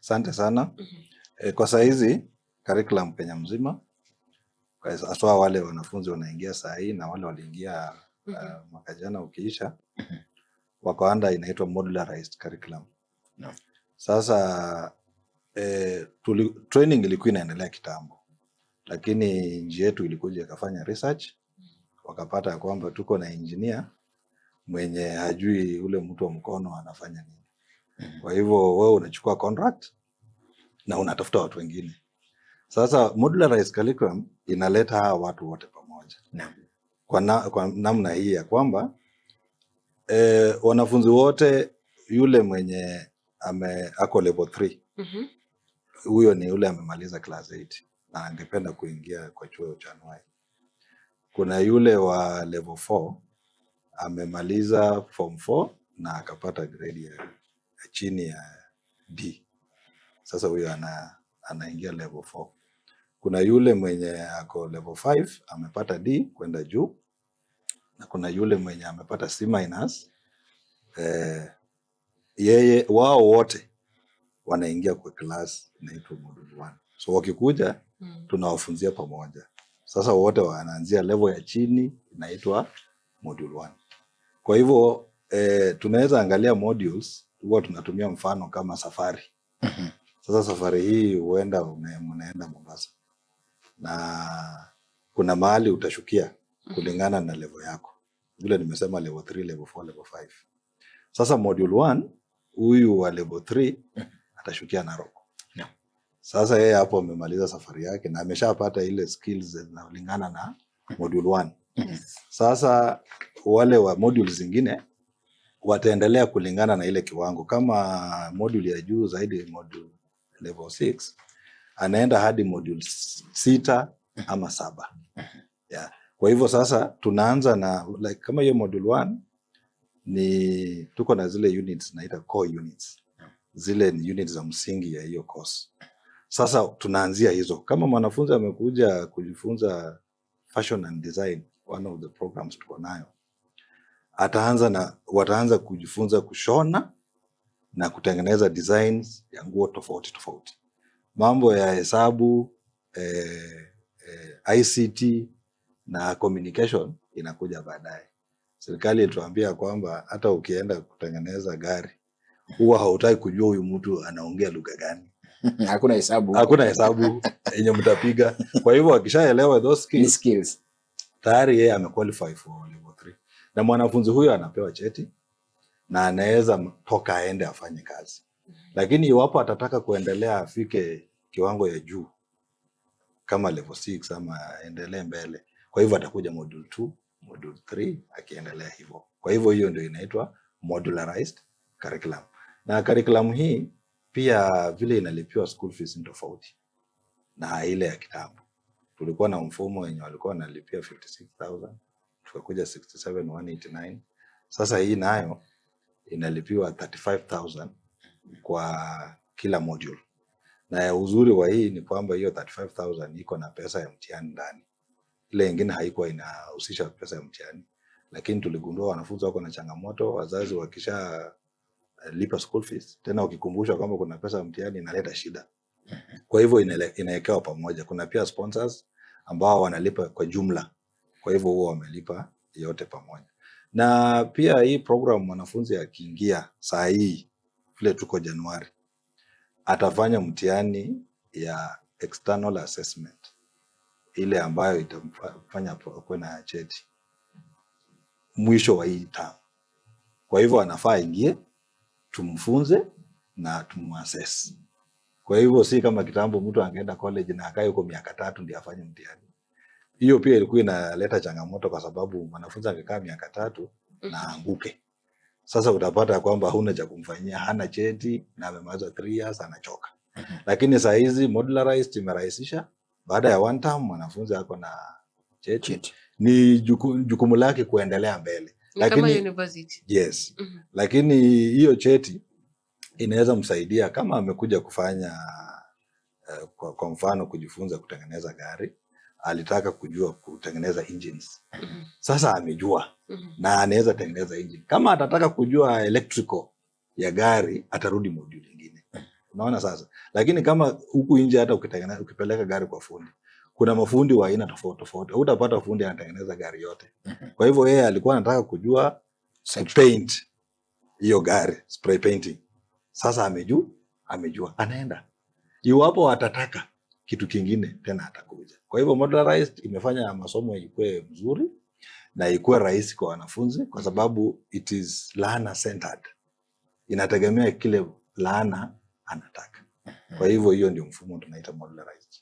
Asante sana. Kwa saa hizi curriculum Kenya mzima, haswa wale wanafunzi wanaingia saa hii na wale waliingia mwaka jana ukiisha, wako under inaitwa modularized curriculum. No. Sasa training ilikuwa inaendelea kitambo, lakini nchi yetu ilikuja ikafanya research, wakapata kwamba tuko na engineer mwenye hajui ule mtu wa mkono anafanya nini. Kwa hivyo wewe unachukua contract na unatafuta watu wengine. Sasa modularized curriculum inaleta hawa watu wote pamoja. Kwa namna hii ya kwamba wanafunzi wote, yule mwenye ako level 3, huyo ni yule amemaliza class 8 na angependa kuingia kwa chuo cha anuwai. Kuna yule wa level 4 amemaliza form 4 na akapata grade ya chini ya D. Sasa huyo anaingia level 4. Kuna yule mwenye ako level 5 amepata D kwenda juu, na kuna yule mwenye amepata C-. Wao wote wanaingia kwa class inaitwa module 1. So wakikuja tunawafunzia pamoja. Sasa wote wanaanzia level ya chini inaitwa module 1. Kwa hivyo tunaweza angalia modules, huwa tunatumia mfano kama safari. Sasa safari hii huenda mnaenda Mombasa, na kuna mahali utashukia kulingana na level yako. Vile nimesema level 3, level 4, level 5. Sasa module 1, huyu wa level 3 atashukia Narok. Sasa yeye hapo amemaliza safari yake na ameshapata ile skills zinalingana na module 1. Sasa wale wa module zingine wataendelea kulingana na ile kiwango. Kama module ya juu zaidi, module level 6, anaenda hadi module 6 ama 7. Yeah. Kwa hivyo sasa tunaanza na kama hiyo module 1 ni tuko na zile units naita core units. Zile ni units za msingi ya hiyo course. Sasa tunaanzia hizo. Kama mwanafunzi amekuja kujifunza fashion and design, one of the programs tuko nayo, wataanza kujifunza kushona na kutengeneza designs ya nguo tofauti tofauti. Mambo ya hesabu, ICT na communication inakuja baadaye. Serikali ilituambia kwamba hata ukienda kutengeneza gari, huwa hautaki kujua huyu mtu anaongea lugha gani. Hakuna hesabu. Hakuna hesabu yenye mtapiga. Kwa hivyo akishaelewa those skills, tayari yeye amequalify for level 3. Na mwanafunzi huyo anapewa cheti na anaweza toka aende afanye kazi. Lakini iwapo atataka kuendelea afike kiwango ya juu kama level 6 ama endelee mbele, kwa hivyo atakuja module 2, module 3 akiendelea hivyo. Kwa hivyo hiyo ndio inaitwa modularized curriculum. Na curriculum hii pia vile inalipiwa school fees ni tofauti na ile ya kitambo. Tulikuwa na mfumo wenye walikuwa wanalipia 56,000, tukakuja 67,189. Sasa hii nayo inalipiwa 35,000 kwa kila module. Na uzuri wa hii ni kwamba hiyo 35,000 iko na pesa ya mtihani ndani. Ile nyingine haikuwa inahusisha pesa ya mtihani. Lakini tuligundua wanafunzi wako na changamoto, wazazi wakisha lipa school fees, tena ukikumbushwa kwamba kuna pesa ya mtihani inaleta shida. Kwa hivyo inawekewa pamoja. Kuna pia sponsors ambao wanalipa kwa jumla. Kwa hivyo huwa wamelipa yote pamoja. Na pia hii program mwanafunzi akiingia saa hii vile tuko Januari, atafanya mtihani ya external assessment, ile ambayo itamfanya kuwe na cheti mwisho wa hii term. Kwa hivyo anafaa ingie, tumfunze na tumassess. Kwa hivyo si kama kitambo mtu angeenda college na akae huko miaka 3 ndio afanye mtihani. Hiyo pia ilikuwa inaleta changamoto kwa sababu mwanafunzi angekaa miaka 3 na anguke. Sasa utapata kwamba huna cha kumfanyia, hana cheti na amemaliza 3 years anachoka. Lakini saa hizi modularized imerahisisha, baada ya 1 term mwanafunzi ako na cheti. Ni jukumu lake kuendelea mbele. Lakini kama university. Yes. Lakini hiyo cheti inaweza msaidia kama amekuja kufanya kwa mfano kujifunza kutengeneza gari, alitaka kujua kutengeneza engines. Sasa amejua na anaweza tengeneza engine. Kama atataka kujua electrical ya gari, atarudi module nyingine. Unaona sasa. Lakini kama huku nje hata ukipeleka gari kwa fundi, kuna mafundi wa aina tofauti tofauti. Hutapata fundi anatengeneza gari yote. Kwa hivyo yeye alikuwa anataka kujua paint hiyo gari, spray painting. Sasa amejua, anaenda. Iwapo atataka kitu kingine tena atakuja. Kwa hivyo modularized imefanya masomo ikuwe mzuri na ikuwe rahisi kwa wanafunzi kwa sababu it is learner centered. Inategemea kile learner anataka. Kwa hivyo hiyo ndio mfumo tunaita modularized.